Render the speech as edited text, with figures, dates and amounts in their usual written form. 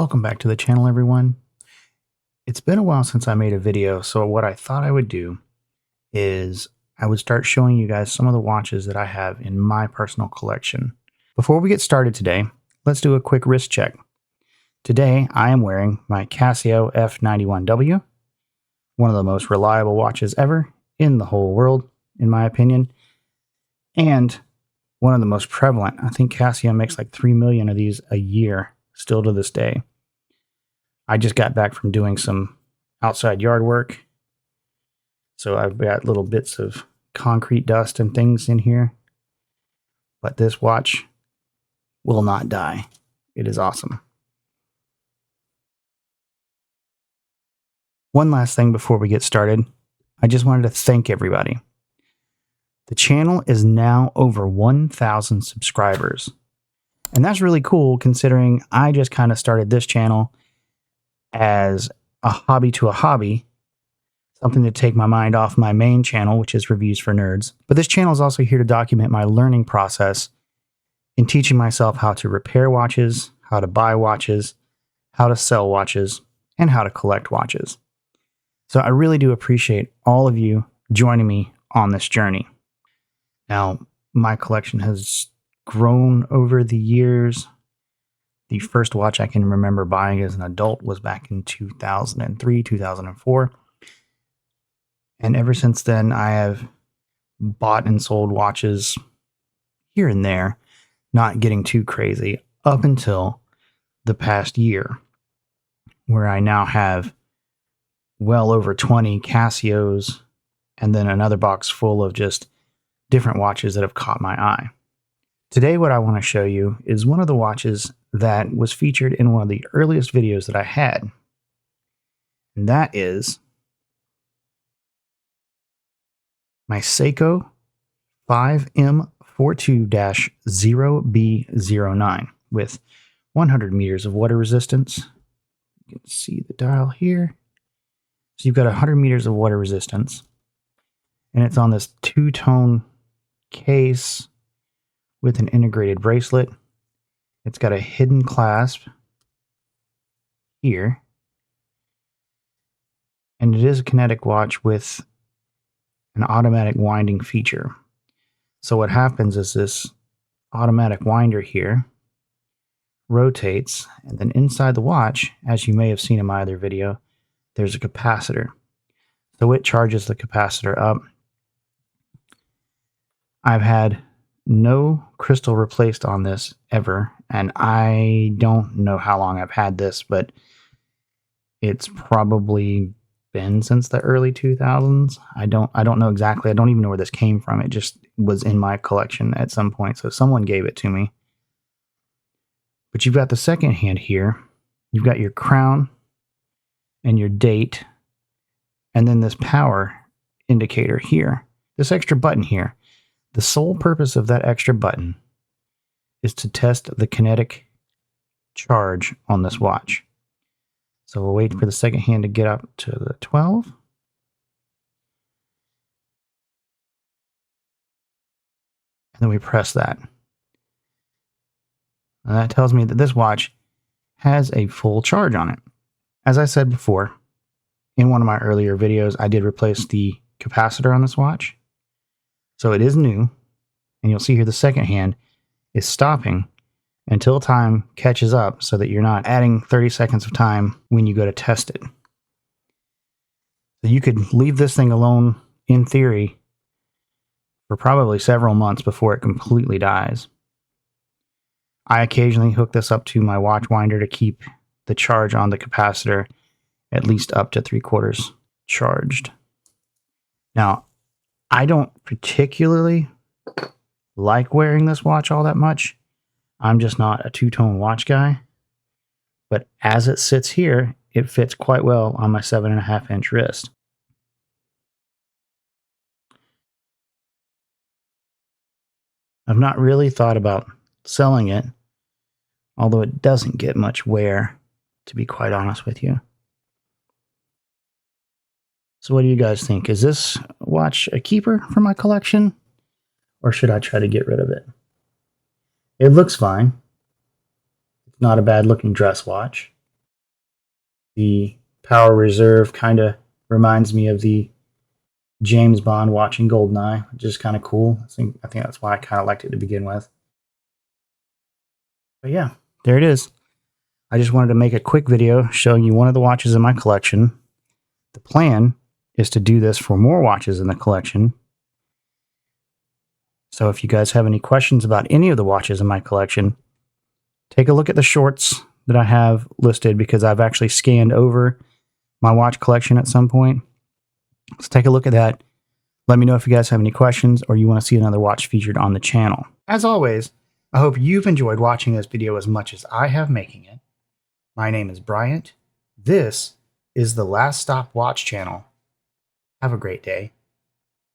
Welcome back to the channel, everyone. It's been a while since I made a video, so what I thought I would do is I would start showing you guys some of the watches that I have in my personal collection. Before we get started today, let's do a quick wrist check. Today, I am wearing my Casio F91W, one of the most reliable watches ever in the whole world, in my opinion, and one of the most prevalent. I think Casio makes like 3 million of these a year, still to this day. I just got back from doing some outside yard work, so I've got little bits of concrete dust and things in here, but this watch will not die. It is awesome. One last thing before we get started, I just wanted to thank everybody. The channel is now over 1,000 subscribers, and that's really cool considering I just kind of started this channel as a hobby to a hobby, something to take my mind off my main channel, which is Reviews for Nerds. But this channel is also here to document my learning process in teaching myself how to repair watches, how to buy watches, how to sell watches, and how to collect watches. So I really do appreciate all of you joining me on this journey. Now, my collection has grown over the years. The first watch I can remember buying as an adult was back in 2003, 2004. And ever since then, I have bought and sold watches here and there, not getting too crazy, up until the past year, where I now have well over 20 Casios and then another box full of just different watches that have caught my eye. Today, what I want to show you is one of the watches that was featured in one of the earliest videos that I had. And that is my Seiko 5M42-0B06 with 100 meters of water resistance. You can see the dial here. So you've got 100 meters of water resistance. And it's on this two-tone case with an integrated bracelet. It's got a hidden clasp here. And it is a kinetic watch with an automatic winding feature. So what happens is this automatic winder here rotates, and then inside the watch, as you may have seen in my other video, there's a capacitor. So it charges the capacitor up. I've had no crystal replaced on this ever, and I don't know how long I've had this, but it's probably been since the early 2000s. I don't know exactly. I don't even know where this came from. It just was in my collection at some point, so someone gave it to me. But you've got the second hand here. You've got your crown and your date, and then this power indicator here. This extra button here. The sole purpose of that extra button is to test the kinetic charge on this watch. So we'll wait for the second hand to get up to the 12. And then we press that. And that tells me that this watch has a full charge on it. As I said before, in one of my earlier videos, I did replace the capacitor on this watch. So it is new, and you'll see here the second hand is stopping until time catches up so that you're not adding 30 seconds of time when you go to test it. So you could leave this thing alone, in theory, for probably several months before it completely dies. I occasionally hook this up to my watch winder to keep the charge on the capacitor at least up to 3/4 charged. Now, I don't particularly like wearing this watch all that much. I'm just not a two-tone watch guy. But as it sits here, it fits quite well on my 7.5-inch wrist. I've not really thought about selling it, although it doesn't get much wear, to be quite honest with you. So what do you guys think? Is this watch a keeper for my collection, or should I try to get rid of it? It looks fine. It's not a bad looking dress watch. The power reserve kind of reminds me of the James Bond watching Goldeneye, which is kind of cool. I think that's why I kind of liked it to begin with. But yeah, there it is. I just wanted to make a quick video showing you one of the watches in my collection. The plan is to do this for more watches in the collection. So if you guys have any questions about any of the watches in my collection, take a look at the shorts that I have listed, because I've actually scanned over my watch collection at some point. Let's take a look at that. Let me know if you guys have any questions or you want to see another watch featured on the channel. As always, I hope you've enjoyed watching this video as much as I have making it. My name is Bryant. This is the Last Stop Watch channel. Have a great day.